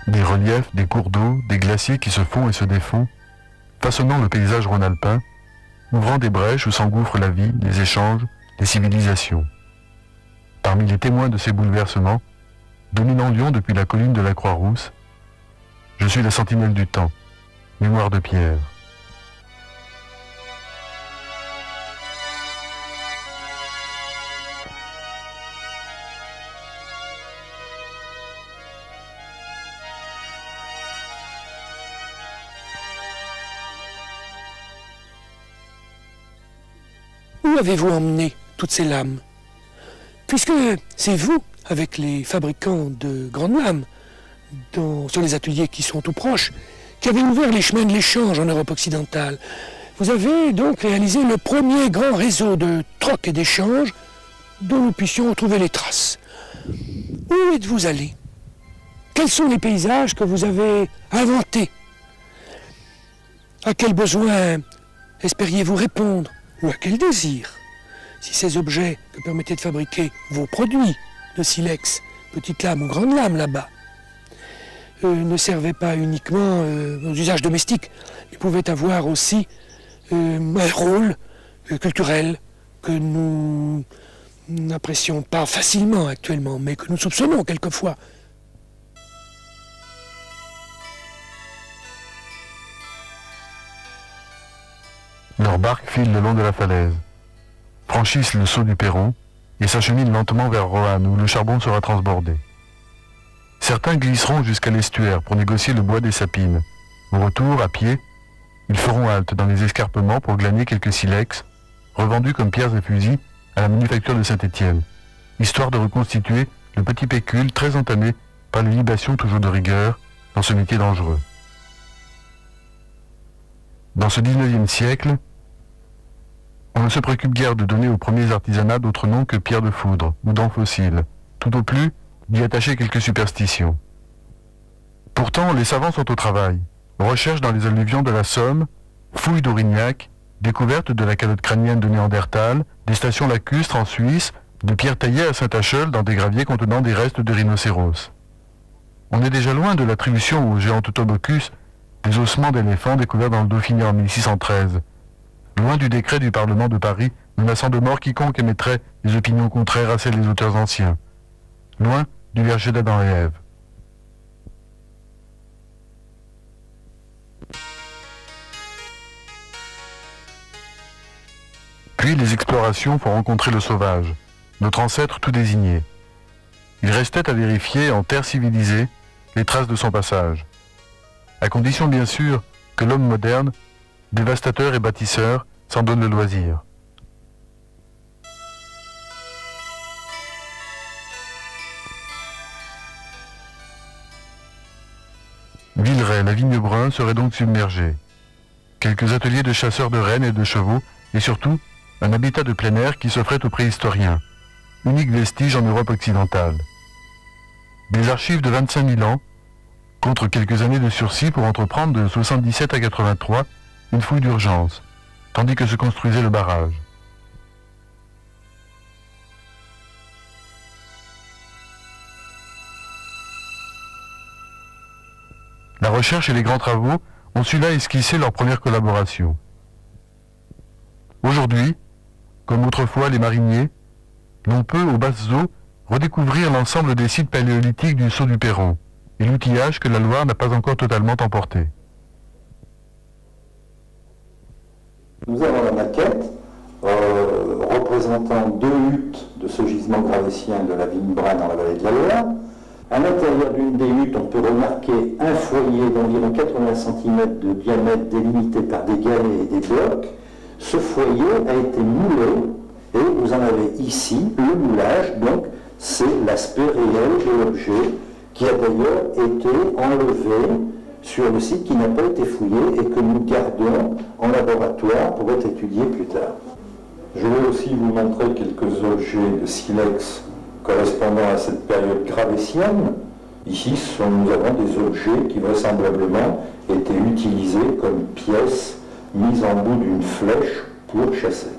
Des reliefs, des cours d'eau, des glaciers qui se font et se défont, façonnant le paysage rhône-alpin, ouvrant des brèches où s'engouffre la vie, les échanges, les civilisations. Parmi les témoins de ces bouleversements, dominant Lyon depuis la colline de la Croix-Rousse, je suis la sentinelle du temps, mémoire de pierre. Où avez-vous emmené toutes ces lames? Puisque c'est vous, avec les fabricants de grandes lames, sur les ateliers qui sont tout proches, qui avez ouvert les chemins de l'échange en Europe occidentale. Vous avez donc réalisé le premier grand réseau de troc et d'échange dont nous puissions retrouver les traces. Où êtes-vous allé? Quels sont les paysages que vous avez inventés? À quels besoins espériez-vous répondre? Ou à quel désir? Si ces objets que permettaient de fabriquer vos produits de silex, petites lames ou grandes lames là-bas, ne servaient pas uniquement aux usages domestiques, ils pouvaient avoir aussi un rôle culturel que nous n'apprécions pas facilement actuellement, mais que nous soupçonnons quelquefois. Leurs barques filent le long de la falaise, franchissent le saut du perron et s'acheminent lentement vers Roanne où le charbon sera transbordé. Certains glisseront jusqu'à l'estuaire pour négocier le bois des sapines. Au retour, à pied, ils feront halte dans les escarpements pour glaner quelques silex, revendus comme pierres et fusils à la manufacture de Saint-Étienne, histoire de reconstituer le petit pécule très entamé par les libations toujours de rigueur dans ce métier dangereux. Dans ce 19e siècle, on ne se préoccupe guère de donner aux premiers artisanats d'autres noms que pierre de foudre ou dents fossiles, tout au plus d'y attacher quelques superstitions. Pourtant, les savants sont au travail, recherchent dans les alluvions de la Somme, fouilles d'Aurignac, découvertes de la calotte crânienne de Néandertal, des stations lacustres en Suisse, de pierres taillées à Saint-Acheul dans des graviers contenant des restes de rhinocéros. On est déjà loin de l'attribution au géant Totobocus des ossements d'éléphants découverts dans le Dauphiné en 1613, loin du décret du Parlement de Paris menaçant de mort quiconque émettrait des opinions contraires à celles des auteurs anciens, loin du verger d'Adam et Ève. Puis les explorations font rencontrer le sauvage, notre ancêtre tout désigné. Il restait à vérifier en terre civilisée les traces de son passage, à condition bien sûr que l'homme moderne, dévastateur et bâtisseur, s'en donne le loisir. Villeray, la vigne brun, serait donc submergée. Quelques ateliers de chasseurs de rennes et de chevaux, et surtout un habitat de plein air qui s'offrait aux préhistoriens, unique vestige en Europe occidentale. Des archives de 25 000 ans, contre quelques années de sursis pour entreprendre de 77 à 83 une fouille d'urgence, tandis que se construisait le barrage. La recherche et les grands travaux ont su là esquisser leur première collaboration. Aujourd'hui, comme autrefois les mariniers, l'on peut, aux basses eaux, redécouvrir l'ensemble des sites paléolithiques du Saut du Perron et l'outillage que la Loire n'a pas encore totalement emporté. Nous avons la maquette représentant deux huttes de ce gisement gravétien de la vigne brun dans la vallée de la Loire. À l'intérieur d'une des huttes, on peut remarquer un foyer d'environ 80 cm de diamètre délimité par des galets et des blocs. Ce foyer a été moulé et vous en avez ici le moulage, donc c'est l'aspect réel de l'objet qui a d'ailleurs été enlevé sur le site qui n'a pas été fouillé et que nous gardons en laboratoire pour être étudié plus tard. Je vais aussi vous montrer quelques objets de silex correspondant à cette période gravétienne. Ici, nous avons des objets qui vraisemblablement étaient utilisés comme pièces mises en bout d'une flèche pour chasser.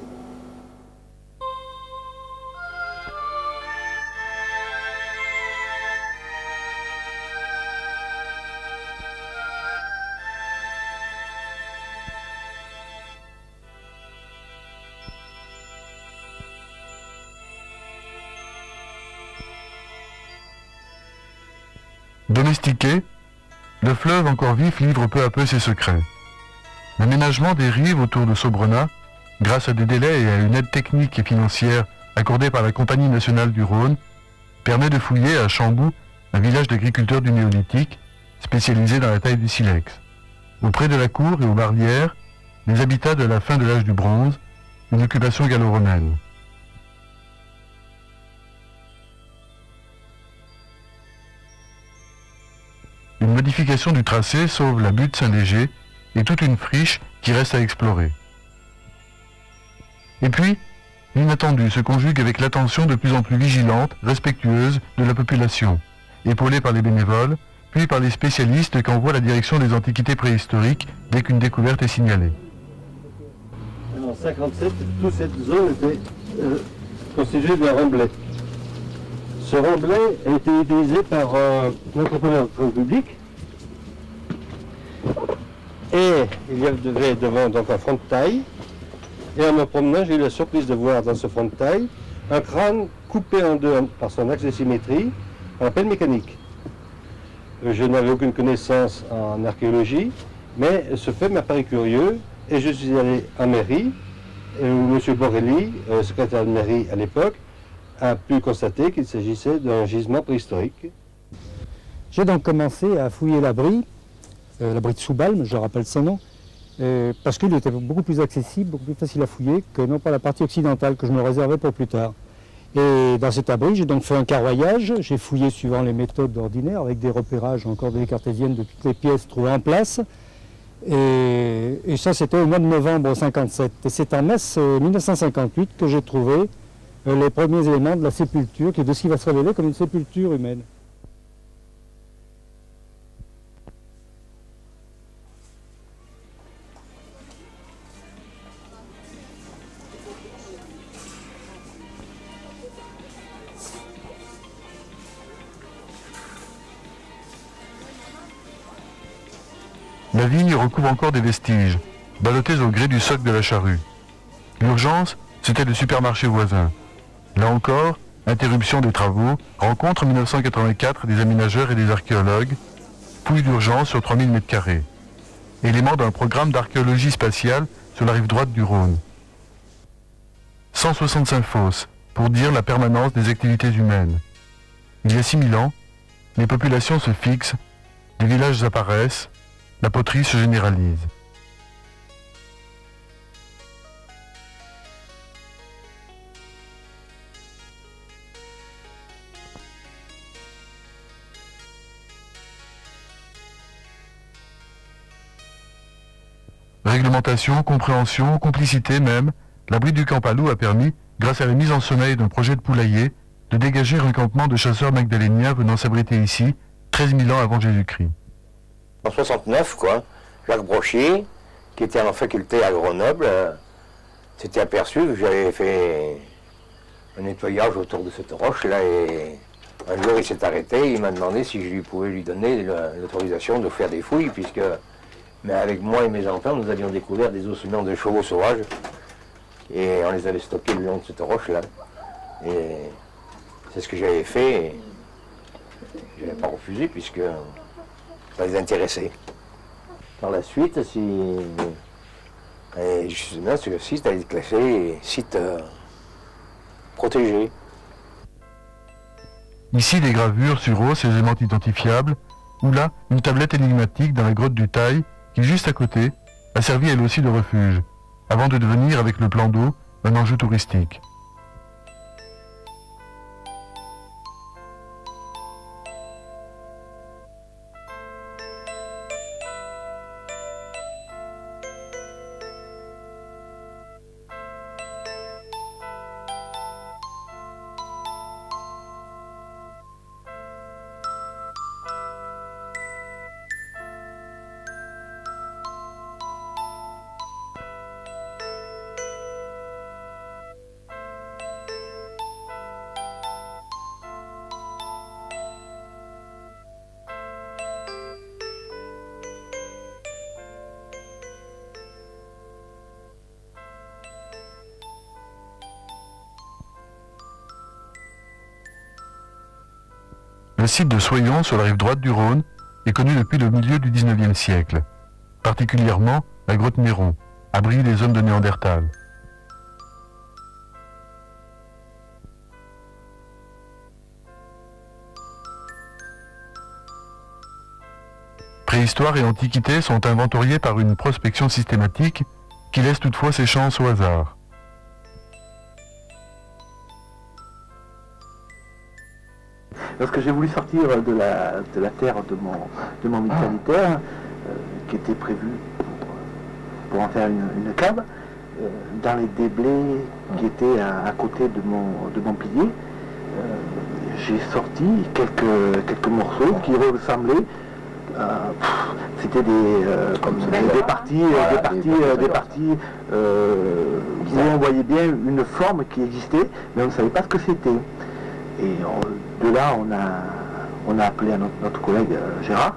Domestiqué, le fleuve encore vif livre peu à peu ses secrets. L'aménagement des rives autour de Sobrona, grâce à des délais et à une aide technique et financière accordée par la Compagnie nationale du Rhône, permet de fouiller à Chambou un village d'agriculteurs du néolithique, spécialisé dans la taille du silex. Auprès de la cour et aux barrières, les habitats de la fin de l'âge du bronze, une occupation gallo-romaine. Une modification du tracé sauve la butte Saint-Léger et toute une friche qui reste à explorer. Et puis, l'inattendu se conjugue avec l'attention de plus en plus vigilante, respectueuse de la population, épaulée par les bénévoles, puis par les spécialistes qu'envoie la direction des antiquités préhistoriques dès qu'une découverte est signalée. En 1957, toute cette zone était constituée d'un remblai. Ce remblai a été utilisé par un entrepreneur public et il y avait devant donc un front de taille. Et en me promenant, j'ai eu la surprise de voir dans ce front de taille un crâne coupé en deux par son axe de symétrie par la pelle mécanique. Je n'avais aucune connaissance en archéologie, mais ce fait m'a paru curieux et je suis allé en mairie où M. Borelli, secrétaire de mairie à l'époque, a pu constater qu'il s'agissait d'un gisement préhistorique. J'ai donc commencé à fouiller l'abri de Soubalme, je rappelle son nom, parce qu'il était beaucoup plus accessible, beaucoup plus facile à fouiller que non pas la partie occidentale que je me réservais pour plus tard. Et dans cet abri, j'ai donc fait un carroyage, j'ai fouillé suivant les méthodes ordinaires, avec des repérages en coordonnées cartésiennes de toutes les pièces trouvées en place. Et ça, c'était au mois de novembre 1957. Et c'est en mars 1958 que j'ai trouvé les premiers éléments de la sépulture, de ce qui va se révéler comme une sépulture humaine. La vigne recouvre encore des vestiges, ballottés au gré du soc de la charrue. L'urgence, c'était le supermarché voisin. Là encore, interruption des travaux, rencontre en 1984 des aménageurs et des archéologues, fouille d'urgence sur 3000 m². Élément d'un programme d'archéologie spatiale sur la rive droite du Rhône. 165 fosses, pour dire la permanence des activités humaines. Il y a 6000 ans, les populations se fixent, des villages apparaissent, la poterie se généralise. Réglementation, compréhension, complicité même, l'abri du Campalou a permis, grâce à la mise en sommeil d'un projet de poulailler, de dégager un campement de chasseurs magdaléniens venant s'abriter ici, 13 000 ans avant Jésus-Christ. En 69, quoi, Jacques Brochier, qui était en faculté à Grenoble, s'était aperçu que j'avais fait un nettoyage autour de cette roche-là et un jour il s'est arrêté, il m'a demandé si je pouvais lui donner l'autorisation de faire des fouilles, puisque mais avec moi et mes enfants, nous avions découvert des ossements de chevaux sauvages et on les avait stockés le long de cette roche-là. Et c'est ce que j'avais fait et je n'avais pas refusé puisque ça les intéressait. Par la suite, justement, ce site a été classé site protégé. Ici, des gravures sur os et éléments identifiables, ou là, une tablette énigmatique dans la grotte du Taille, qui, juste à côté, a servi elle aussi de refuge, avant de devenir, avec le plan d'eau, un enjeu touristique. Le site de Soyons, sur la rive droite du Rhône, est connu depuis le milieu du XIXe siècle, particulièrement la grotte Néron, abri des hommes de Néandertal. Préhistoire et antiquité sont inventoriés par une prospection systématique qui laisse toutefois ses chances au hasard. Lorsque j'ai voulu sortir de la terre de mon militaire, qui était prévu pour en faire une cave, dans les déblais qui étaient à côté de mon pilier, j'ai sorti quelques morceaux qui ressemblaient. C'était des parties où on voyait bien une forme qui existait, mais on ne savait pas ce que c'était. Et de là, on a appelé à notre collègue Gérard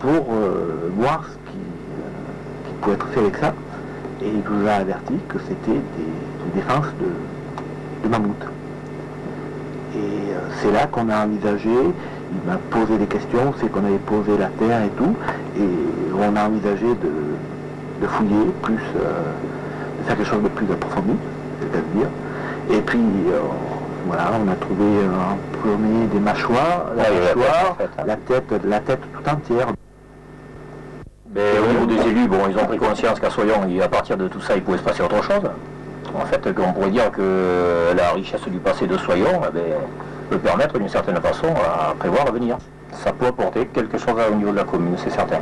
pour voir ce qui pouvait être fait avec ça. Et il nous a averti que c'était des défenses de mammouth. Et c'est là qu'on a envisagé, il m'a posé des questions, c'est qu'on avait posé la terre et tout, et on a envisagé de fouiller, plus, de faire quelque chose de plus approfondi, c'est-à-dire. Et puis, voilà, on a trouvé en premier des mâchoires, la tête tout entière. Mais au niveau des élus, bon, ils ont pris conscience qu'à Soyons, à partir de tout ça, il pouvait se passer autre chose. En fait, on pourrait dire que la richesse du passé de Soyons peut permettre d'une certaine façon à prévoir l'avenir. Ça peut apporter quelque chose au niveau de la commune, c'est certain.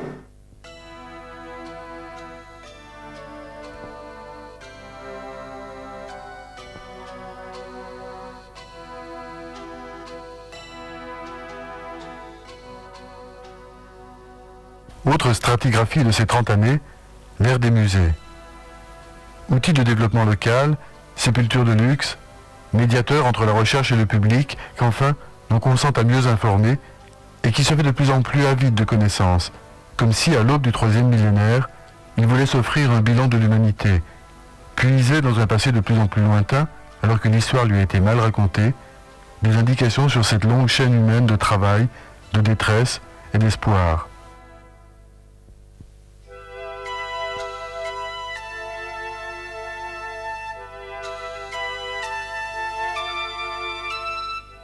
Autre stratigraphie de ces 30 années, l'ère des musées. Outils de développement local, sépulture de luxe, médiateur entre la recherche et le public, qu'enfin l'on consent à mieux informer et qui se fait de plus en plus avide de connaissances, comme si à l'aube du 3e millénaire, il voulait s'offrir un bilan de l'humanité, puiser dans un passé de plus en plus lointain, alors que l'histoire lui a été mal racontée, des indications sur cette longue chaîne humaine de travail, de détresse et d'espoir.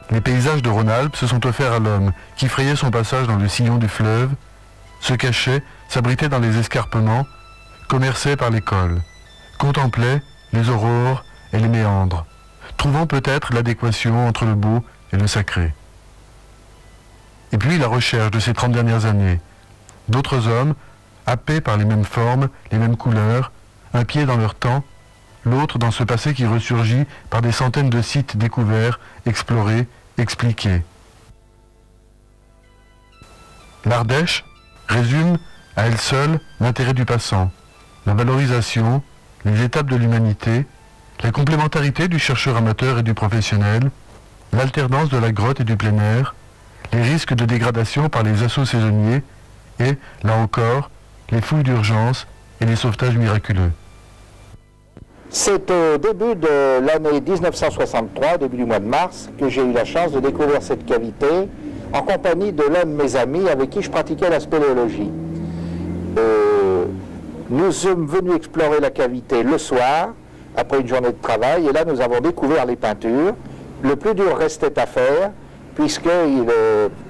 Les paysages de Rhône-Alpes se sont offerts à l'homme, qui frayait son passage dans le sillon du fleuve, se cachait, s'abritait dans les escarpements, commerçait par les cols, contemplait les aurores et les méandres, trouvant peut-être l'adéquation entre le beau et le sacré. Et puis la recherche de ces 30 dernières années, d'autres hommes, happés par les mêmes formes, les mêmes couleurs, un pied dans leur temps, l'autre dans ce passé qui ressurgit par des centaines de sites découverts, explorés, expliqués. L'Ardèche résume à elle seule l'intérêt du passant, la valorisation, les étapes de l'humanité, la complémentarité du chercheur amateur et du professionnel, l'alternance de la grotte et du plein air, les risques de dégradation par les assauts saisonniers et, là encore, les fouilles d'urgence et les sauvetages miraculeux. C'est au début de l'année 1963, début du mois de mars, que j'ai eu la chance de découvrir cette cavité en compagnie de l'un de mes amis avec qui je pratiquais la spéléologie. Nous sommes venus explorer la cavité le soir, après une journée de travail, et là nous avons découvert les peintures. Le plus dur restait à faire, puisque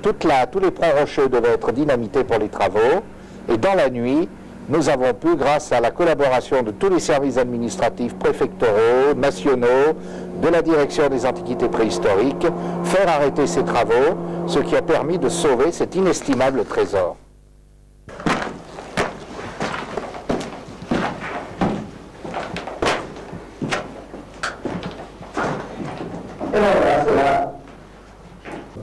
tous les ponts rocheux devaient être dynamités pour les travaux, et dans la nuit, nous avons pu, grâce à la collaboration de tous les services administratifs préfectoraux, nationaux, de la direction des antiquités préhistoriques, faire arrêter ces travaux, ce qui a permis de sauver cet inestimable trésor. Et voilà, c'est là.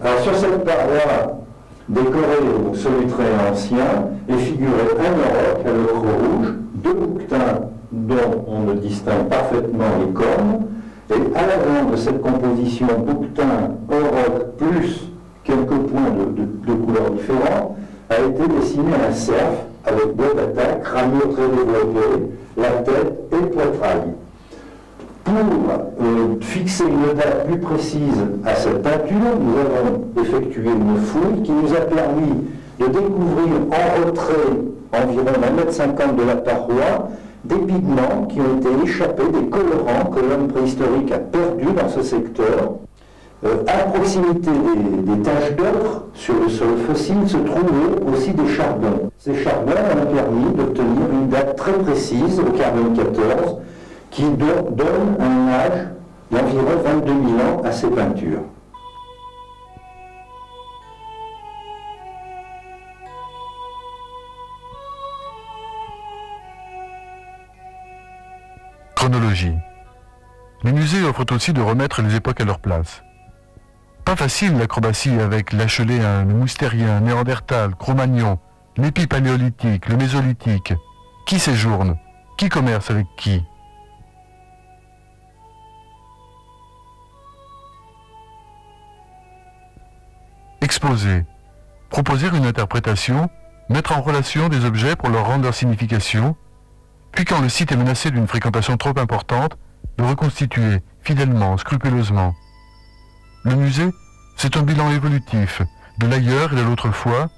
Alors sur cette paroi décorée au solutré ancien est figuré un auroch à l'ocre rouge, deux bouquetins dont on ne distingue parfaitement les cornes, et à l'avant de cette composition bouquetin, auroch plus quelques points de couleurs différentes, a été dessiné un cerf avec boîte d'attaque, crânure très développée, la tête et le poitrail. Pour fixer une date plus précise à cette peinture, nous avons effectué une fouille qui nous a permis de découvrir en retrait environ 1,50 m de la paroi des pigments qui ont été échappés, des colorants que l'homme préhistorique a perdus dans ce secteur. À proximité des taches d'œuvre sur le sol fossile se trouvaient aussi des charbons. Ces charbons ont permis d'obtenir une date très précise au carbone 14 qui donne un âge d'environ 22 000 ans à ces peintures. Chronologie. Les musées offrent aussi de remettre les époques à leur place. Pas facile l'acrobatie avec l'acheléen, le moustérien, néandertal, Cro-Magnon, l'épipaléolithique, le mésolithique. Qui séjourne? Qui commerce avec qui? Exposer. Proposer une interprétation, mettre en relation des objets pour leur rendre leur signification, puis quand le site est menacé d'une fréquentation trop importante, de reconstituer fidèlement, scrupuleusement. Le musée, c'est un bilan évolutif, de l'ailleurs et de l'autrefois,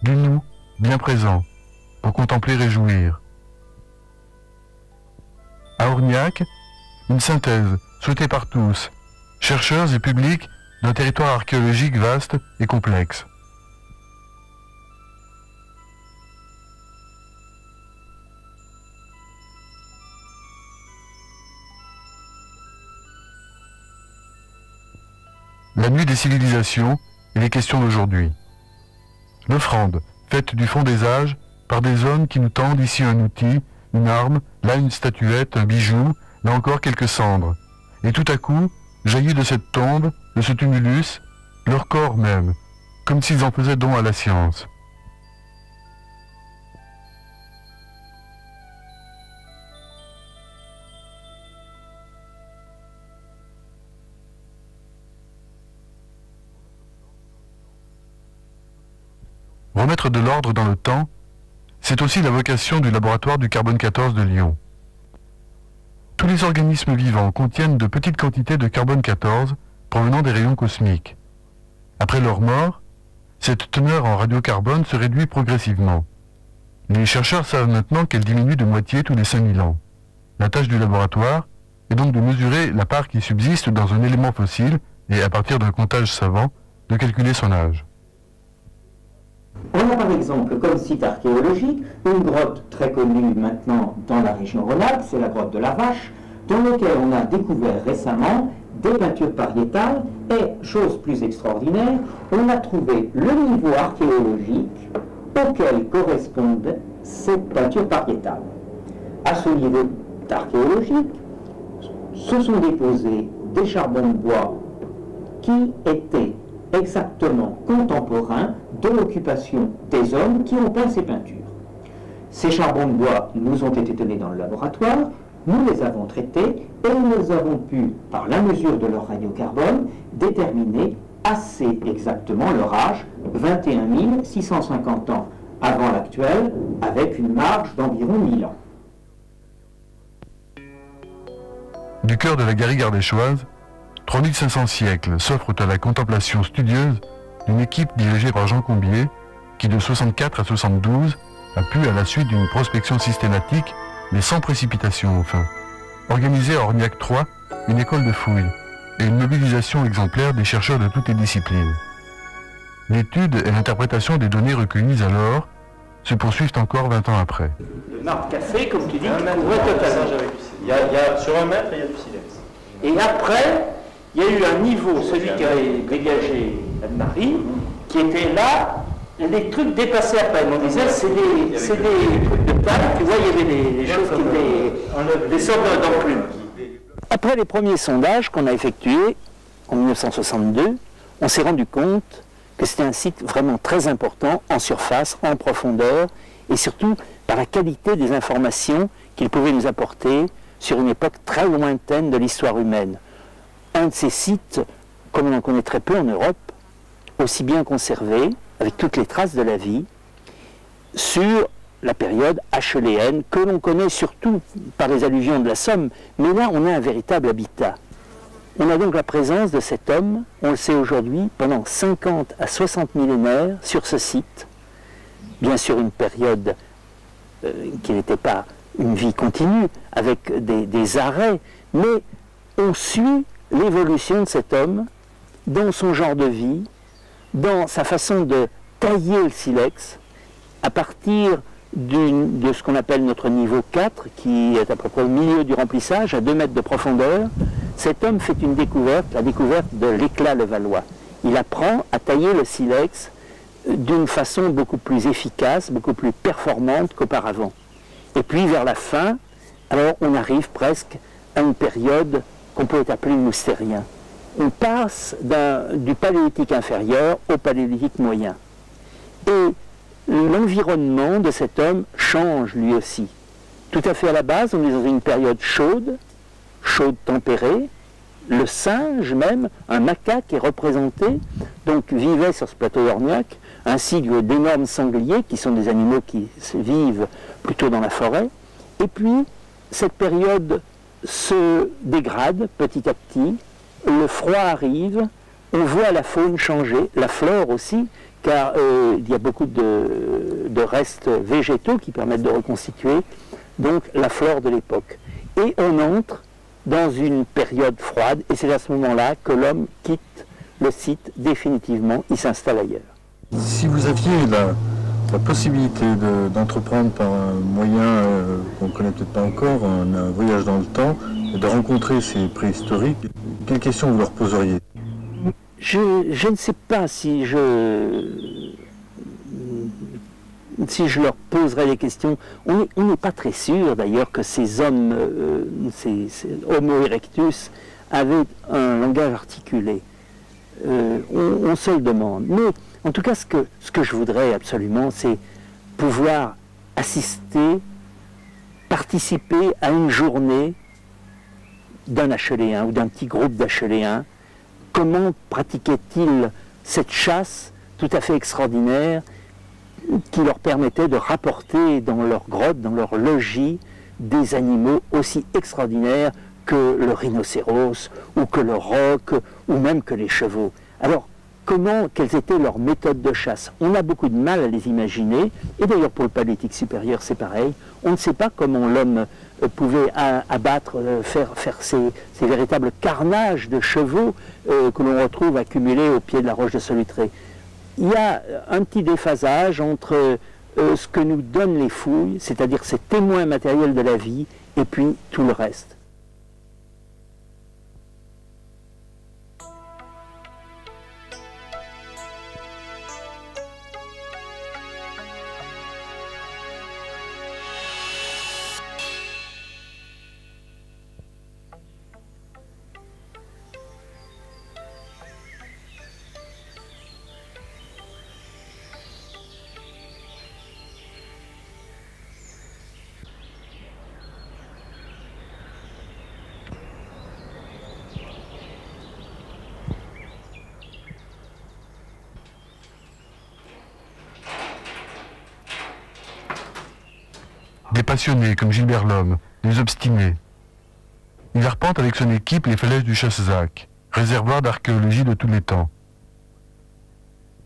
du nous, bien présent, pour contempler et jouir. À Orniac, une synthèse, souhaitée par tous, chercheurs et publics d'un territoire archéologique vaste et complexe. La nuit des civilisations et les questions d'aujourd'hui. L'offrande, faite du fond des âges, par des hommes qui nous tendent ici un outil, une arme, là une statuette, un bijou, là encore quelques cendres. Et tout à coup, jaillit de cette tombe, de ce tumulus, leur corps même, comme s'ils en faisaient don à la science. Remettre de l'ordre dans le temps, c'est aussi la vocation du laboratoire du carbone 14 de Lyon. Tous les organismes vivants contiennent de petites quantités de carbone 14 provenant des rayons cosmiques. Après leur mort, cette teneur en radiocarbone se réduit progressivement. Les chercheurs savent maintenant qu'elle diminue de moitié tous les 5000 ans. La tâche du laboratoire est donc de mesurer la part qui subsiste dans un élément fossile et, à partir d'un comptage savant, de calculer son âge. On a par exemple comme site archéologique une grotte très connue maintenant dans la région Rhône-Alpes, c'est la grotte de la Vache, dans laquelle on a découvert récemment des peintures pariétales et, chose plus extraordinaire, on a trouvé le niveau archéologique auquel correspondent ces peintures pariétales. À ce niveau archéologique se sont déposés des charbons de bois qui étaient exactement contemporains de l'occupation des hommes qui ont peint ces peintures. Ces charbons de bois nous ont été donnés dans le laboratoire, nous les avons traités et nous avons pu, par la mesure de leur radiocarbone, déterminer assez exactement leur âge, 21 650 ans avant l'actuel, avec une marge d'environ 1000 ans. Du cœur de la garrigue ardéchoise, 3500 siècles s'offrent à la contemplation studieuse d'une équipe dirigée par Jean Combier, qui de 64 à 72 a pu, à la suite d'une prospection systématique, mais sans précipitation enfin, organiser à Orniac 3 une école de fouilles et une mobilisation exemplaire des chercheurs de toutes les disciplines. L'étude et l'interprétation des données recueillies alors se poursuivent encore 20 ans après. Le marbre café, comme tu dis, couvrait totalement. Sur 1 mètre, il y a du silex. Et après, il y a eu un niveau, celui qui avait dégagé Anne-Marie, qui était là, les trucs dépassaient à peine. On disait, c'est des trucs de taille, tu vois, il y avait des choses qui étaient des sortes d'enclumes. Après les premiers sondages qu'on a effectués en 1962, on s'est rendu compte que c'était un site vraiment très important en surface, en profondeur, et surtout par la qualité des informations qu'il pouvait nous apporter sur une époque très lointaine de l'histoire humaine. Un de ces sites, comme on en connaît très peu en Europe, aussi bien conservé, avec toutes les traces de la vie, sur la période acheuléenne, que l'on connaît surtout par les alluvions de la Somme, mais là on a un véritable habitat. On a donc la présence de cet homme, on le sait aujourd'hui, pendant 50 à 60 millénaires sur ce site. Bien sûr une période qui n'était pas une vie continue, avec des arrêts, mais on suit l'évolution de cet homme dans son genre de vie, dans sa façon de tailler le silex, à partir de ce qu'on appelle notre niveau 4, qui est à peu près au milieu du remplissage, à 2 mètres de profondeur. Cet homme fait une découverte, la découverte de l'éclat levallois. Il apprend à tailler le silex d'une façon beaucoup plus efficace, beaucoup plus performante qu'auparavant. Et puis vers la fin, alors on arrive presque à une période qu'on peut appeler moustérien. On passe du paléolithique inférieur au paléolithique moyen. Et l'environnement de cet homme change lui aussi. Tout à fait à la base, on est dans une période chaude tempérée. Le singe même, un macaque est représenté, donc vivait sur ce plateau d'Orniac, ainsi que d'énormes sangliers, qui sont des animaux qui vivent plutôt dans la forêt. Et puis, cette période se dégrade petit à petit, le froid arrive, on voit la faune changer, la flore aussi, car il y a beaucoup de restes végétaux qui permettent de reconstituer donc la flore de l'époque. Et on entre dans une période froide, et c'est à ce moment-là que l'homme quitte le site définitivement, il s'installe ailleurs. Si vous aviez la possibilité d'entreprendre par un moyen qu'on ne connaît peut-être pas encore, un voyage dans le temps, et de rencontrer ces préhistoriques, quelles questions vous leur poseriez? Je ne sais pas si je leur poserais des questions. On n'est pas très sûr d'ailleurs que ces hommes, ces Homo erectus, avaient un langage articulé. On se le demande. Mais en tout cas, ce que je voudrais absolument, c'est pouvoir assister, participer à une journée d'un Acheléen ou d'un petit groupe d'Acheléens. Comment pratiquaient-ils cette chasse tout à fait extraordinaire qui leur permettait de rapporter dans leur grotte, dans leur logis, des animaux aussi extraordinaires que le rhinocéros, ou que le roc, ou même que les chevaux. Alors, quelles étaient leurs méthodes de chasse? On a beaucoup de mal à les imaginer, et d'ailleurs pour le paléolithique supérieur c'est pareil. On ne sait pas comment l'homme pouvait abattre, faire ces véritables carnages de chevaux que l'on retrouve accumulés au pied de la roche de Solutré. Il y a un petit déphasage entre ce que nous donnent les fouilles, c'est-à-dire ces témoins matériels de la vie, et puis tout le reste. Des passionnés comme Gilbert Lhomme, des obstinés. Il arpente avec son équipe les falaises du Chassezac, réservoir d'archéologie de tous les temps.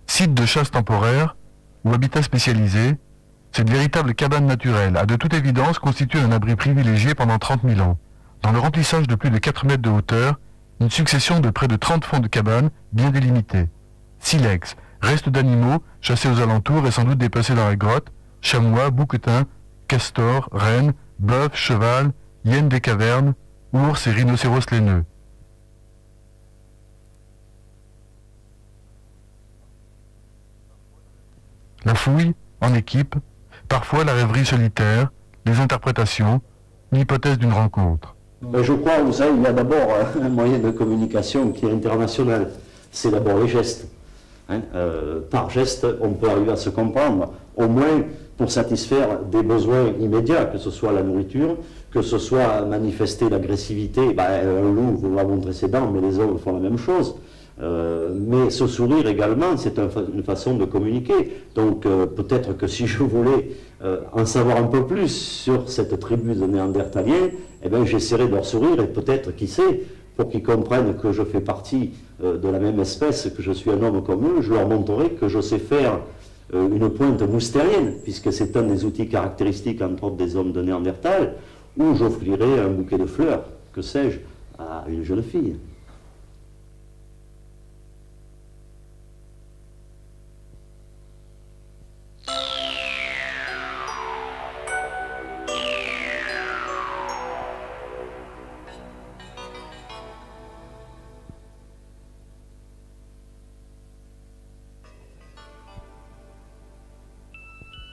Site de chasse temporaire ou habitat spécialisé, cette véritable cabane naturelle a de toute évidence constitué un abri privilégié pendant 30 000 ans. Dans le remplissage de plus de 4 mètres de hauteur, une succession de près de 30 fonds de cabanes bien délimités. Silex, restes d'animaux chassés aux alentours et sans doute déplacés dans la grotte, chamois, bouquetins, castors, rennes, bœufs, cheval, hyènes des cavernes, ours et rhinocéros laineux. La fouille, en équipe, parfois la rêverie solitaire, les interprétations, l'hypothèse d'une rencontre. Je crois, vous savez, il y a d'abord un moyen de communication qui est international, c'est d'abord les gestes. Par geste, on peut arriver à se comprendre, au moins pour satisfaire des besoins immédiats, que ce soit la nourriture, que ce soit manifester l'agressivité. Un loup va montrer ses dents, mais les hommes font la même chose. Mais ce sourire également, c'est une façon de communiquer. Donc peut-être que si je voulais en savoir un peu plus sur cette tribu de Néandertaliens, j'essaierais de leur sourire et peut-être, qui sait, pour qu'ils comprennent que je fais partie de la même espèce, que je suis un homme comme eux, je leur montrerai que je sais faire une pointe moustérienne, puisque c'est un des outils caractéristiques, entre autres, des hommes de Néandertal, ou j'offrirai un bouquet de fleurs, que sais-je, à une jeune fille.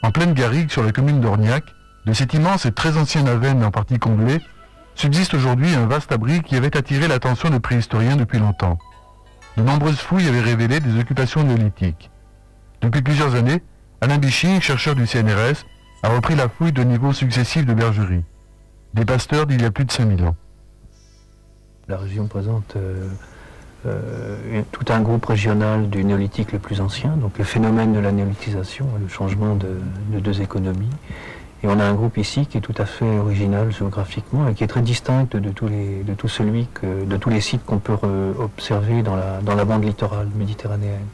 En pleine garrigue sur la commune d'Orniac, de cette immense et très ancienne avenne en partie comblée, subsiste aujourd'hui un vaste abri qui avait attiré l'attention des préhistoriens depuis longtemps. De nombreuses fouilles avaient révélé des occupations néolithiques. Depuis plusieurs années, Alain Biching, chercheur du CNRS, a repris la fouille de niveaux successifs de bergerie. Des pasteurs d'il y a plus de 5000 ans. La région présente tout un groupe régional du néolithique le plus ancien, donc le phénomène de la néolithisation, le changement de deux économies. Et on a un groupe ici qui est tout à fait original géographiquement et qui est très distinct de tous les sites qu'on peut observer dans la bande littorale méditerranéenne.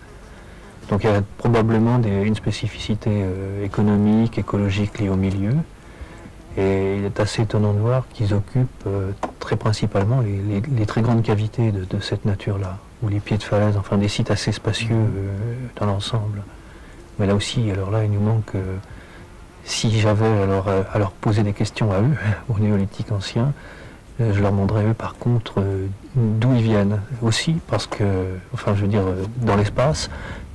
Donc il y a probablement une spécificité économique, écologique liée au milieu. Et il est assez étonnant de voir qu'ils occupent très principalement les très grandes cavités de cette nature-là, ou les pieds de falaise, enfin des sites assez spacieux dans l'ensemble. Mais là aussi, alors là, il nous manque, si j'avais à leur poser des questions à eux, au néolithique ancien, je leur demanderais eux par contre d'où ils viennent. Aussi parce que, enfin je veux dire, dans l'espace,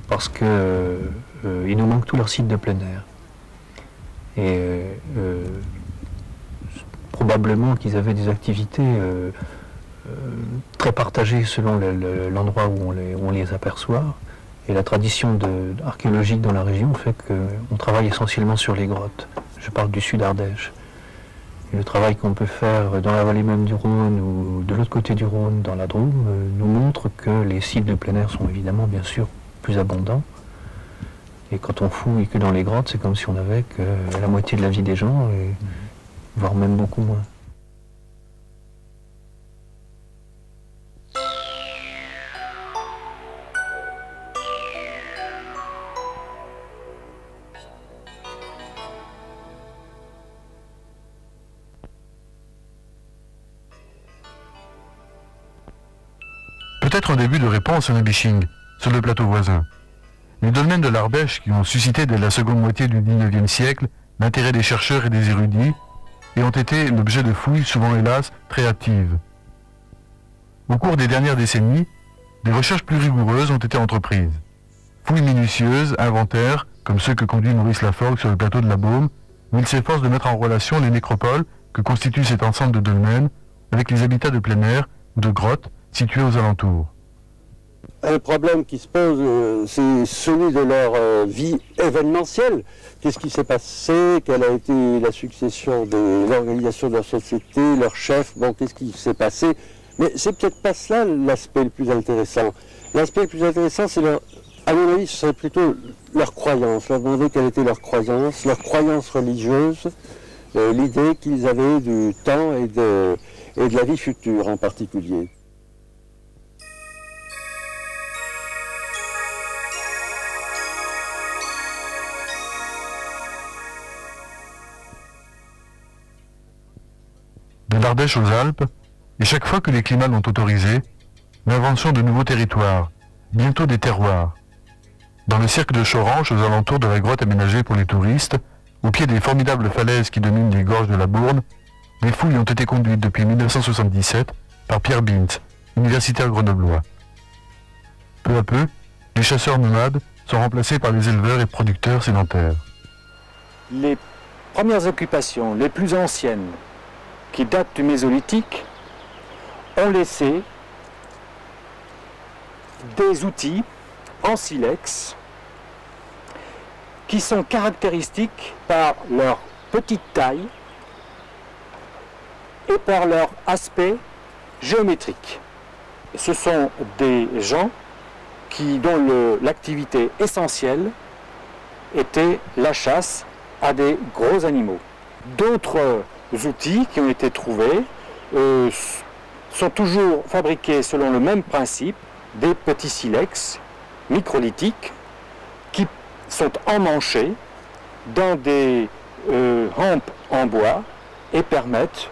parce que il nous manque tous leurs sites de plein air. Et probablement qu'ils avaient des activités très partagées selon l'endroit où on les aperçoit. Et la tradition archéologique dans la région fait qu'on travaille essentiellement sur les grottes. Je parle du sud Ardèche. Et le travail qu'on peut faire dans la vallée même du Rhône ou de l'autre côté du Rhône, dans la Drôme, nous montre que les sites de plein air sont évidemment, bien sûr, plus abondants. Et quand on fouille que dans les grottes, c'est comme si on avait que la moitié de la vie des gens, voire même beaucoup moins. Peut-être un début de réponse à Alain Biching, sur le plateau voisin. Les dolmens de l'Ardèche qui ont suscité dès la seconde moitié du XIXe siècle l'intérêt des chercheurs et des érudits et ont été l'objet de fouilles souvent hélas très hâtives. Au cours des dernières décennies, des recherches plus rigoureuses ont été entreprises. Fouilles minutieuses, inventaires, comme ceux que conduit Maurice Laforgue sur le plateau de la Baume, où il s'efforce de mettre en relation les nécropoles que constitue cet ensemble de dolmens avec les habitats de plein air ou de grottes situés aux alentours. Un problème qui se pose, c'est celui de leur vie événementielle. Qu'est-ce qui s'est passé? Quelle a été la succession de l'organisation de leur société, leur chef? Bon, qu'est-ce qui s'est passé? Mais c'est peut-être pas cela l'aspect le plus intéressant. L'aspect le plus intéressant, c'est à mon avis, ce serait plutôt leur croyance. Leur demander quelle était leur croyance religieuse, l'idée qu'ils avaient du temps et de la vie future en particulier. De l'Ardèche aux Alpes, et chaque fois que les climats l'ont autorisé, l'invention de nouveaux territoires, bientôt des terroirs. Dans le cirque de Choranche, aux alentours de la grotte aménagée pour les touristes, au pied des formidables falaises qui dominent les gorges de la Bourne, les fouilles ont été conduites depuis 1977 par Pierre Bintz, universitaire grenoblois. Peu à peu, les chasseurs nomades sont remplacés par les éleveurs et producteurs sédentaires. Les premières occupations les plus anciennes qui datent du Mésolithique ont laissé des outils en silex qui sont caractéristiques par leur petite taille et par leur aspect géométrique. Ce sont des gens dont l'activité essentielle était la chasse à des gros animaux. D'autres outils qui ont été trouvés sont toujours fabriqués selon le même principe, des petits silex microlithiques qui sont emmanchés dans des rampes en bois et permettent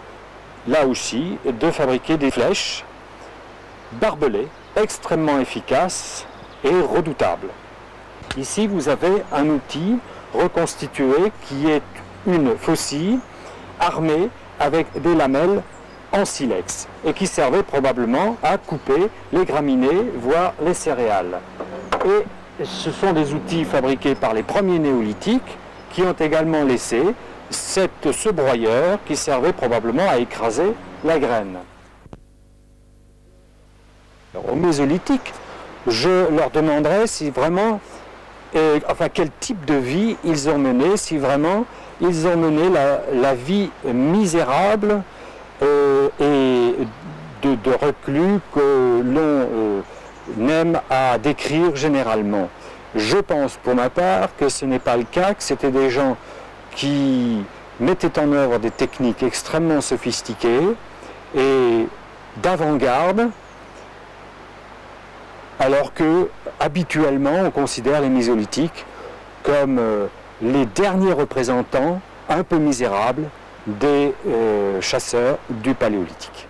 là aussi de fabriquer des flèches barbelées extrêmement efficaces et redoutables. Ici vous avez un outil reconstitué qui est une faucille armée avec des lamelles en silex et qui servait probablement à couper les graminées, voire les céréales. Et ce sont des outils fabriqués par les premiers néolithiques qui ont également laissé ce broyeur qui servait probablement à écraser la graine. Alors, au Mésolithique, je leur demanderais si vraiment, quel type de vie ils ont mené, si vraiment ils ont mené la vie misérable et de reclus que l'on aime à décrire généralement. Je pense pour ma part que ce n'est pas le cas, que c'était des gens qui mettaient en œuvre des techniques extrêmement sophistiquées et d'avant-garde, alors que habituellement on considère les Mésolithiques comme les derniers représentants un peu misérables des chasseurs du Paléolithique.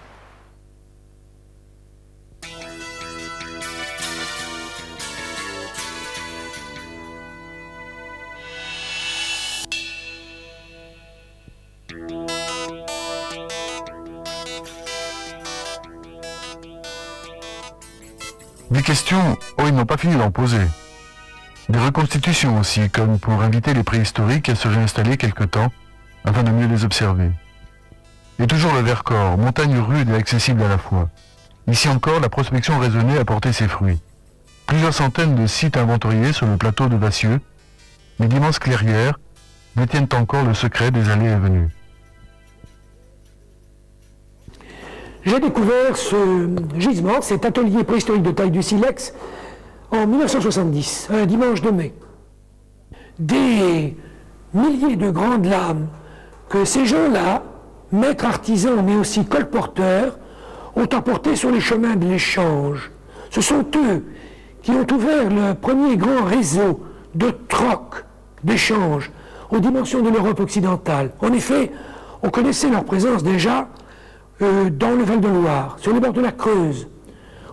Des questions, ils n'ont pas fini d'en poser. Des reconstitutions aussi, comme pour inviter les préhistoriques à se réinstaller quelque temps, afin de mieux les observer. Et toujours le Vercors, montagne rude et accessible à la fois. Ici encore, la prospection raisonnée a porté ses fruits. Plusieurs centaines de sites inventoriés sur le plateau de Vassieux, mais d'immenses clairières détiennent encore le secret des allées et venues. J'ai découvert ce gisement, cet atelier préhistorique de taille du silex, en 1970, un dimanche de mai. Des milliers de grandes lames que ces gens-là, maîtres artisans mais aussi colporteurs, ont apporté sur les chemins de l'échange. Ce sont eux qui ont ouvert le premier grand réseau de troc, d'échange, aux dimensions de l'Europe occidentale. En effet, on connaissait leur présence déjà dans le Val-de-Loire, sur les bords de la Creuse,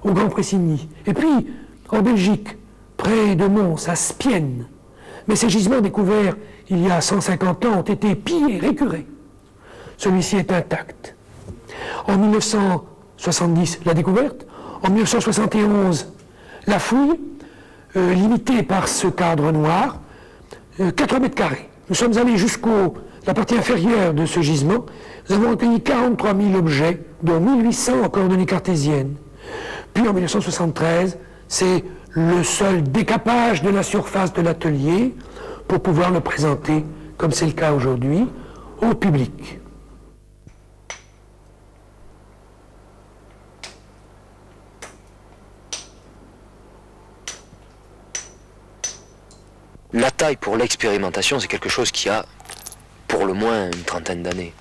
au Grand Pressigny, et puis en Belgique, près de Mons, à Spienne. Mais ces gisements découverts il y a 150 ans ont été pillés, récurés. Celui-ci est intact. En 1970, la découverte. En 1971, la fouille, limitée par ce cadre noir, 4 mètres carrés. Nous sommes allés jusqu'au la partie inférieure de ce gisement. Nous avons recueilli 43 000 objets, dont 1800 en coordonnées cartésiennes. Puis en 1973, c'est le seul décapage de la surface de l'atelier pour pouvoir le présenter, comme c'est le cas aujourd'hui, au public. La taille pour l'expérimentation, c'est quelque chose qui a pour le moins une trentaine d'années.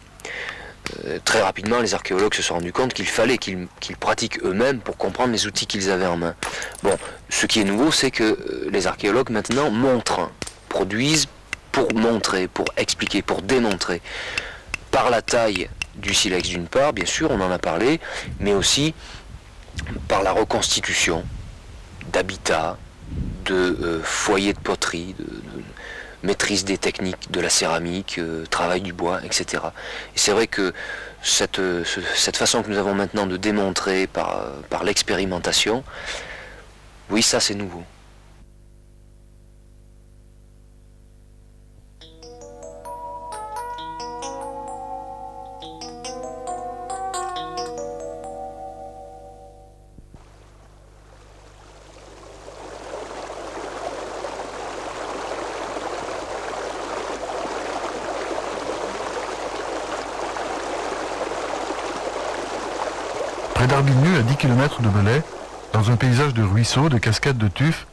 Très rapidement, les archéologues se sont rendus compte qu'il fallait qu'ils pratiquent eux-mêmes pour comprendre les outils qu'ils avaient en main. Bon, ce qui est nouveau, c'est que les archéologues maintenant montrent, produisent pour montrer, pour expliquer, pour démontrer, par la taille du silex d'une part, bien sûr, on en a parlé, mais aussi par la reconstitution d'habitats, de foyers de poterie, de maîtrise des techniques de la céramique, travail du bois, etc. Et c'est vrai que cette façon que nous avons maintenant de démontrer par l'expérimentation, oui, ça c'est nouveau. Près d'Arbigny, à 10 km de Belay, dans un paysage de ruisseaux, de cascades de tufs,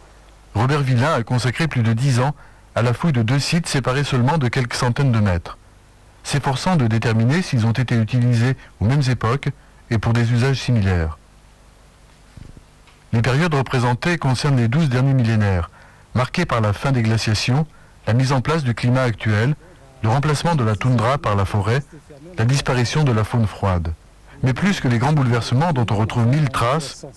Robert Villain a consacré plus de 10 ans à la fouille de 2 sites séparés seulement de quelques centaines de mètres, s'efforçant de déterminer s'ils ont été utilisés aux mêmes époques et pour des usages similaires. Les périodes représentées concernent les 12 derniers millénaires, marqués par la fin des glaciations, la mise en place du climat actuel, le remplacement de la toundra par la forêt, la disparition de la faune froide. Mais plus que les grands bouleversements dont on retrouve 1000 traces,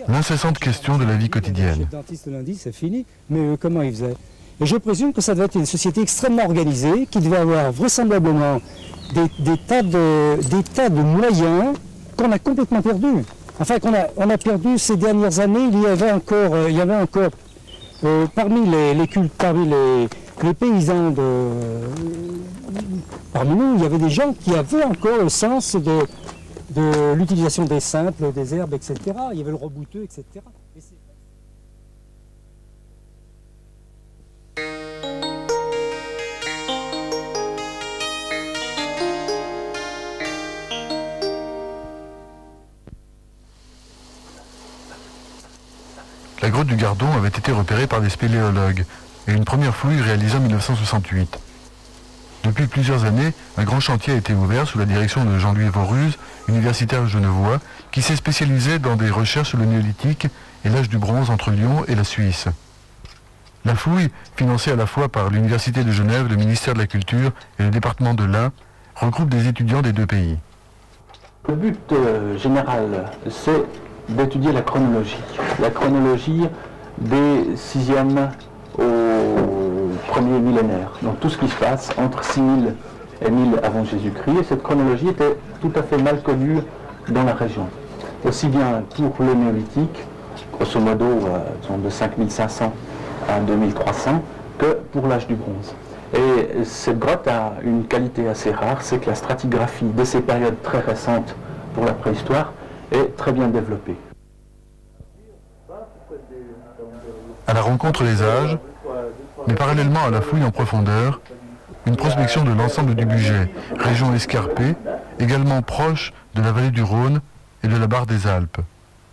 l'incessante question de la vie quotidienne. Le dentiste lundi, c'est fini, mais comment il faisait? Et je présume que ça devait être une société extrêmement organisée, qui devait avoir vraisemblablement des tas de moyens qu'on a complètement perdus. Enfin, on a perdu ces dernières années. Il y avait encore parmi les paysans parmi nous, il y avait des gens qui avaient encore le sens de l'utilisation des simples, des herbes, etc. Il y avait le rebouteux, etc. La grotte du Gardon avait été repérée par des spéléologues et une première fouille réalisée en 1968. Depuis plusieurs années, un grand chantier a été ouvert sous la direction de Jean-Louis Voruse, universitaire genevois, qui s'est spécialisé dans des recherches sur le néolithique et l'âge du bronze entre Lyon et la Suisse. La fouille, financée à la fois par l'Université de Genève, le ministère de la Culture et le département de l'Ain, regroupe des étudiants des deux pays. Le but général, c'est d'étudier la chronologie des 6e au 1er millénaire, donc tout ce qui se passe entre 6000 et 1000 avant Jésus-Christ, et cette chronologie était tout à fait mal connue dans la région, aussi bien pour le néolithique, grosso modo de 5500 à 2300, que pour l'âge du bronze. Et cette grotte a une qualité assez rare, c'est que la stratigraphie de ces périodes très récentes pour la préhistoire est très bien développée. À la rencontre des âges, mais parallèlement à la fouille en profondeur, une prospection de l'ensemble du Bugey, région escarpée, également proche de la vallée du Rhône et de la barre des Alpes.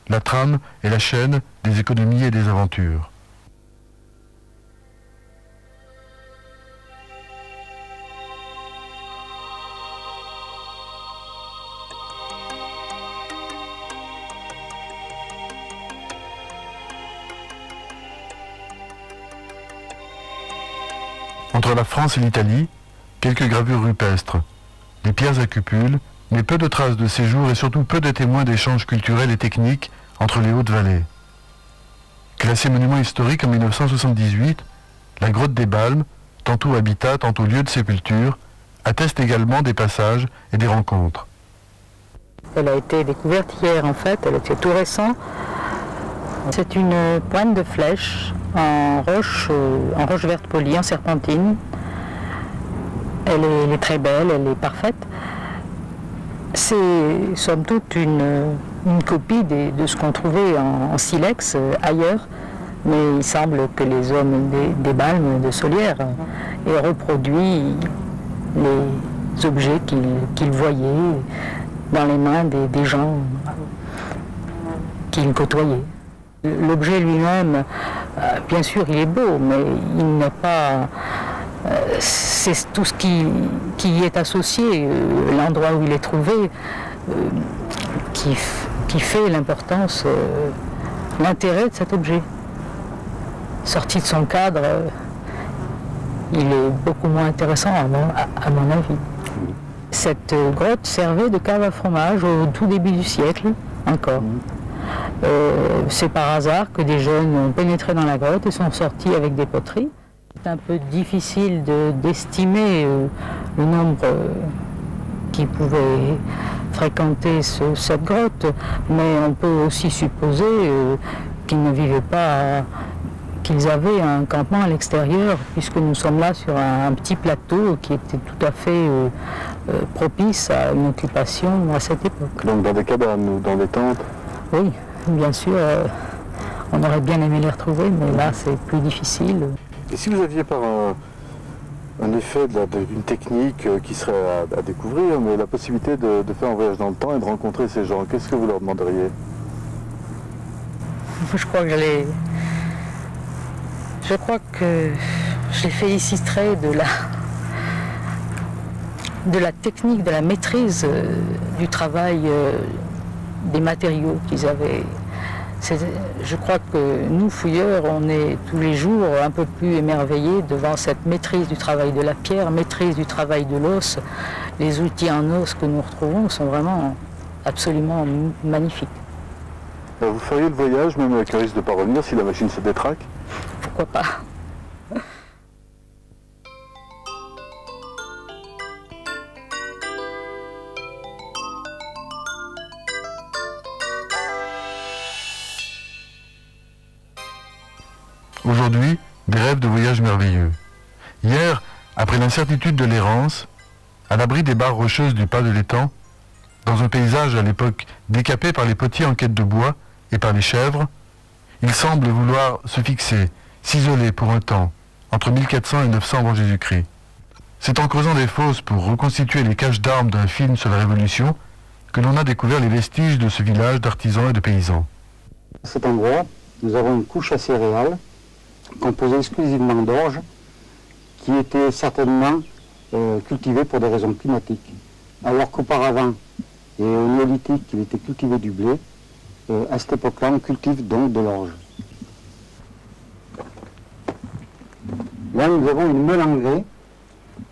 La trame est la chaîne des économies et des aventures. Entre la France et l'Italie, quelques gravures rupestres, des pierres à cupules, mais peu de traces de séjour et surtout peu de témoins d'échanges culturels et techniques entre les Hautes-Vallées. Classée monument historique en 1978, la grotte des Balmes, tantôt habitat, tantôt lieu de sépulture, atteste également des passages et des rencontres. Elle a été découverte hier en fait, elle était tout récent. C'est une pointe de flèche en roche verte polie, en serpentine. Elle est très belle, elle est parfaite. C'est somme toute une copie de ce qu'on trouvait en silex ailleurs, mais il semble que les hommes des Balmes de Solières aient reproduit les objets qu'ils voyaient dans les mains des gens qu'ils côtoyaient. L'objet lui-même, bien sûr, il est beau, mais il n'est pas... c'est tout ce qui y est associé, l'endroit où il est trouvé, qui fait l'importance, l'intérêt de cet objet. Sorti de son cadre, il est beaucoup moins intéressant à mon avis. Cette grotte servait de cave à fromage au tout début du siècle, encore. C'est par hasard que des jeunes ont pénétré dans la grotte et sont sortis avec des poteries. C'est un peu difficile d'estimer le nombre qui pouvait fréquenter cette grotte, mais on peut aussi supposer qu'ils ne vivaient pas, qu'ils avaient un campement à l'extérieur, puisque nous sommes là sur un petit plateau qui était tout à fait propice à une occupation à cette époque. Donc dans des cabanes ou dans des tentes? Oui, bien sûr, on aurait bien aimé les retrouver, mais là c'est plus difficile. Et si vous aviez par un effet d'une technique qui serait à découvrir, mais la possibilité de faire un voyage dans le temps et de rencontrer ces gens, qu'est-ce que vous leur demanderiez? Je crois que je les féliciterais de la technique, de la maîtrise du travail des matériaux qu'ils avaient. Je crois que nous, fouilleurs, on est tous les jours un peu plus émerveillés devant cette maîtrise du travail de la pierre, maîtrise du travail de l'os. Les outils en os que nous retrouvons sont vraiment absolument magnifiques. Vous feriez le voyage, même avec le risque de ne pas revenir, si la machine se détraque? Pourquoi pas? Aujourd'hui, des rêves de voyage merveilleux. Hier, après l'incertitude de l'errance, à l'abri des barres rocheuses du pas de l'étang, dans un paysage à l'époque décapé par les potiers en quête de bois et par les chèvres, il semble vouloir se fixer, s'isoler pour un temps, entre 1400 et 900 avant Jésus-Christ. C'est en creusant des fosses pour reconstituer les caches d'armes d'un film sur la Révolution que l'on a découvert les vestiges de ce village d'artisans et de paysans. À cet endroit, nous avons une couche à céréales composée exclusivement d'orge qui était certainement cultivée pour des raisons climatiques. Alors qu'auparavant, et au néolithique, il était cultivé du blé, à cette époque-là, on cultive donc de l'orge. Là, nous avons une meule en grès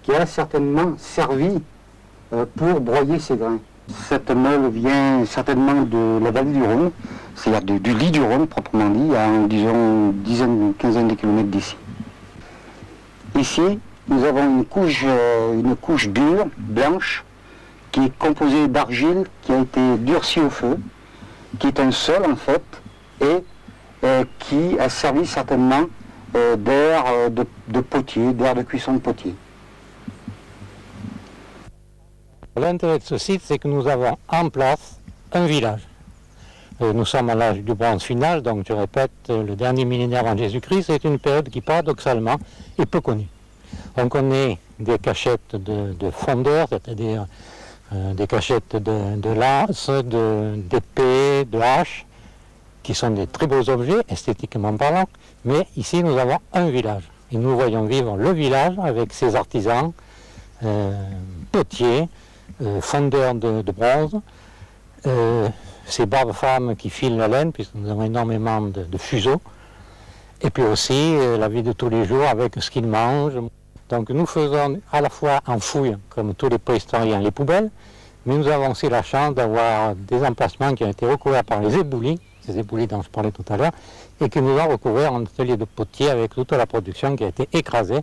qui a certainement servi pour broyer ces grains. Cette meule vient certainement de la vallée du Rhône, c'est-à-dire du lit du Rhône proprement dit, à disons une quinzaine de kilomètres d'ici. Ici, nous avons une couche dure, blanche, qui est composée d'argile qui a été durcie au feu, qui est un sol en fait, et qui a servi certainement d'air de potier, d'air de cuisson de potier. L'intérêt de ce site, c'est que nous avons en place un village. Nous sommes à l'âge du bronze final, donc je répète, le dernier millénaire avant Jésus-Christ, c'est une période qui paradoxalement est peu connue. On connaît des cachettes de fondeurs, c'est-à-dire des cachettes de lances, d'épées, de haches, qui sont des très beaux objets, esthétiquement parlant, mais ici nous avons un village. Et nous voyons vivre le village avec ses artisans, potiers, fondeurs de bronze, ces braves femmes qui filent la laine, puisque nous avons énormément de fuseaux, et puis aussi la vie de tous les jours avec ce qu'ils mangent. Donc nous faisons à la fois en fouille, comme tous les préhistoriens, les poubelles, mais nous avons aussi la chance d'avoir des emplacements qui ont été recouverts par les éboulis, ces éboulis dont je parlais tout à l'heure, et qui nous ont recouverts en atelier de potier avec toute la production qui a été écrasée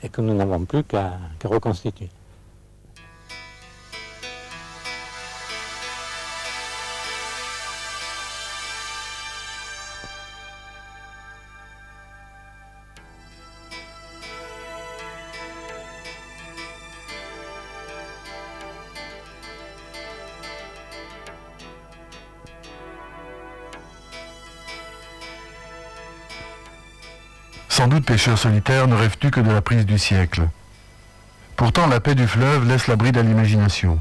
et que nous n'avons plus qu'à reconstituer. Sans doute pêcheur solitaire ne rêves-tu que de la prise du siècle. Pourtant la paix du fleuve laisse la bride à l'imagination.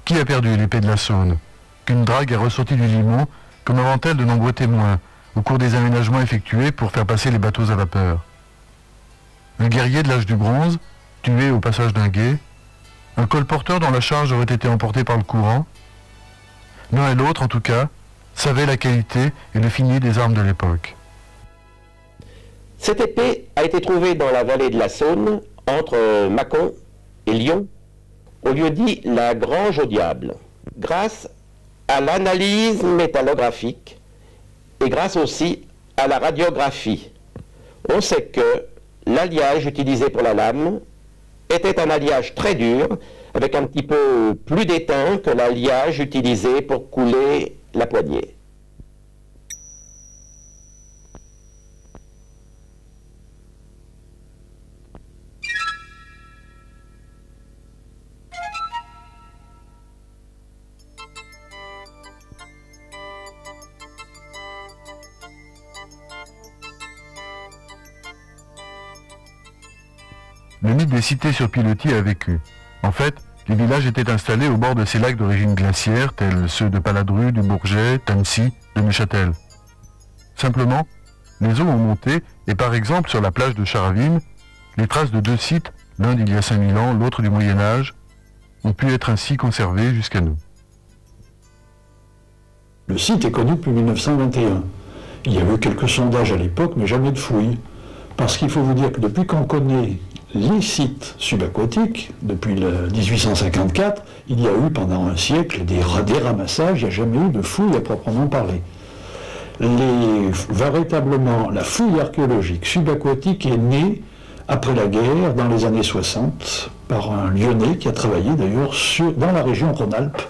Qui a perdu l'épée de la Saône? Qu'une drague est ressortie du limon, comme avant-elle de nombreux témoins, au cours des aménagements effectués pour faire passer les bateaux à vapeur. Un guerrier de l'âge du bronze, tué au passage d'un gué, un colporteur dont la charge aurait été emportée par le courant. L'un et l'autre, en tout cas, savaient la qualité et le fini des armes de l'époque. Cette épée a été trouvée dans la vallée de la Saône, entre Mâcon et Lyon, au lieu dit la Grange au Diable, grâce à l'analyse métallographique et grâce aussi à la radiographie. On sait que l'alliage utilisé pour la lame était un alliage très dur, avec un petit peu plus d'étain que l'alliage utilisé pour couler la poignée. Le mythe des cités sur pilotis a vécu. En fait, les villages étaient installés au bord de ces lacs d'origine glaciaire, tels ceux de Paladru, du Bourget, d'Annecy, de Neuchâtel. Simplement, les eaux ont monté, et par exemple sur la plage de Charavine, les traces de deux sites, l'un d'il y a 5000 ans, l'autre du Moyen-Âge, ont pu être ainsi conservées jusqu'à nous. Le site est connu depuis 1921. Il y a eu quelques sondages à l'époque, mais jamais de fouilles. Parce qu'il faut vous dire que depuis qu'on connaît les sites subaquatiques, depuis 1854, il y a eu pendant un siècle des ramassages, il n'y a jamais eu de fouilles à proprement parler. Véritablement, la fouille archéologique subaquatique est née après la guerre, dans les années 60, par un Lyonnais qui a travaillé d'ailleurs dans la région Rhône-Alpes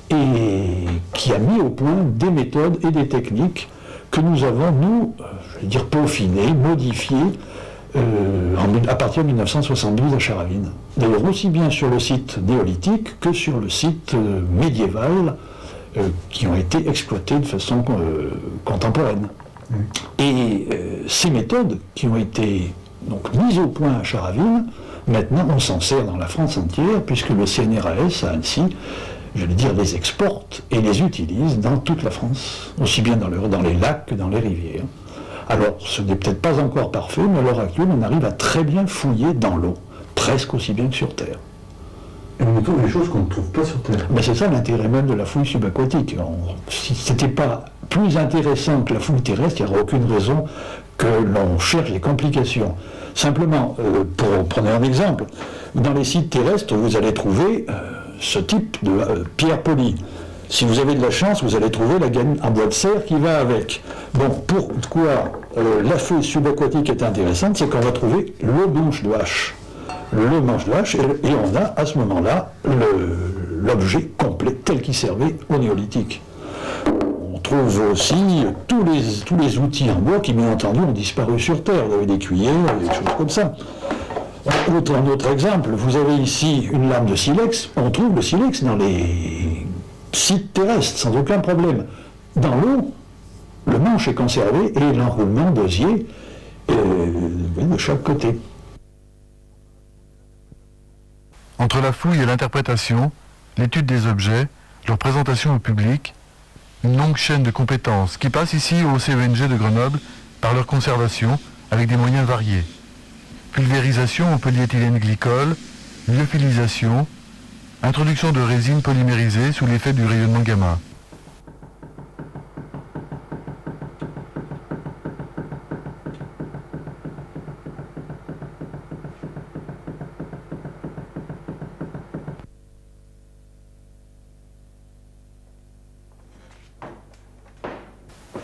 et qui a mis au point des méthodes et des techniques que nous avons, nous, je vais dire peaufinées, modifiées à partir de 1972 à Charavine. D'ailleurs aussi bien sur le site néolithique que sur le site médiéval qui ont été exploités de façon contemporaine. Et ces méthodes qui ont été donc mises au point à Charavine, maintenant on s'en sert dans la France entière puisque le CNRAS à Annecy, j'allais dire, les exporte et les utilise dans toute la France, aussi bien dans les lacs que dans les rivières. Alors, ce n'est peut-être pas encore parfait, mais à l'heure actuelle, on arrive à très bien fouiller dans l'eau, presque aussi bien que sur Terre. Et on trouve des choses qu'on ne trouve pas sur Terre. Mais c'est ça l'intérêt même de la fouille subaquatique. Si ce n'était pas plus intéressant que la fouille terrestre, il n'y aurait aucune raison que l'on cherche les complications. Simplement, pour prendre un exemple, dans les sites terrestres, vous allez trouver ce type de pierre polie. Si vous avez de la chance, vous allez trouver la gaine en bois de serre qui va avec. Bon, pourquoi la fouille subaquatique est intéressante, c'est qu'on va trouver le manche de hache. Le manche de hache, et on a à ce moment-là l'objet complet tel qu'il servait au néolithique. On trouve aussi tous les outils en bois qui, bien entendu, ont disparu sur Terre. Vous avez des cuillères, des choses comme ça. Un autre exemple, vous avez ici une lame de silex. On trouve le silex dans les sites terrestres, sans aucun problème. Dans l'eau, le manche est conservé et l'enroulement d'osier de chaque côté. Entre la fouille et l'interprétation, l'étude des objets, leur présentation au public, une longue chaîne de compétences qui passe ici au CENG de Grenoble par leur conservation avec des moyens variés. Pulvérisation en polyéthylène glycol, lyophilisation, introduction de résine polymérisée sous l'effet du rayonnement gamma.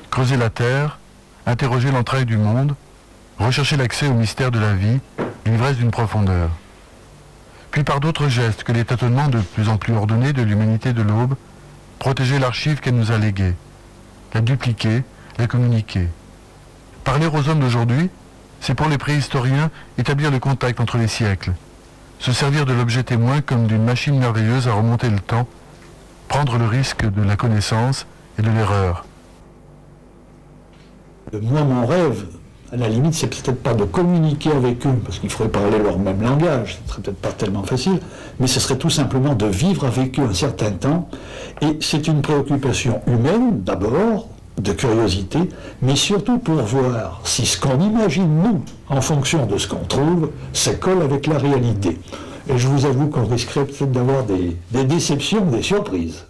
Creuser la terre, interroger l'entraille du monde, rechercher l'accès au mystère de la vie, l'ivresse d'une profondeur. Puis par d'autres gestes que les tâtonnements de plus en plus ordonnés de l'humanité de l'aube, protéger l'archive qu'elle nous a léguée, la dupliquer, la communiquer. Parler aux hommes d'aujourd'hui, c'est pour les préhistoriens établir le contact entre les siècles, se servir de l'objet témoin comme d'une machine merveilleuse à remonter le temps, prendre le risque de la connaissance et de l'erreur. Moi, mon rêve, à la limite, c'est peut-être pas de communiquer avec eux, parce qu'il faudrait parler leur même langage, ce serait peut-être pas tellement facile, mais ce serait tout simplement de vivre avec eux un certain temps, et c'est une préoccupation humaine, d'abord, de curiosité, mais surtout pour voir si ce qu'on imagine, nous, en fonction de ce qu'on trouve, ça colle avec la réalité. Et je vous avoue qu'on risquerait peut-être d'avoir des déceptions, des surprises.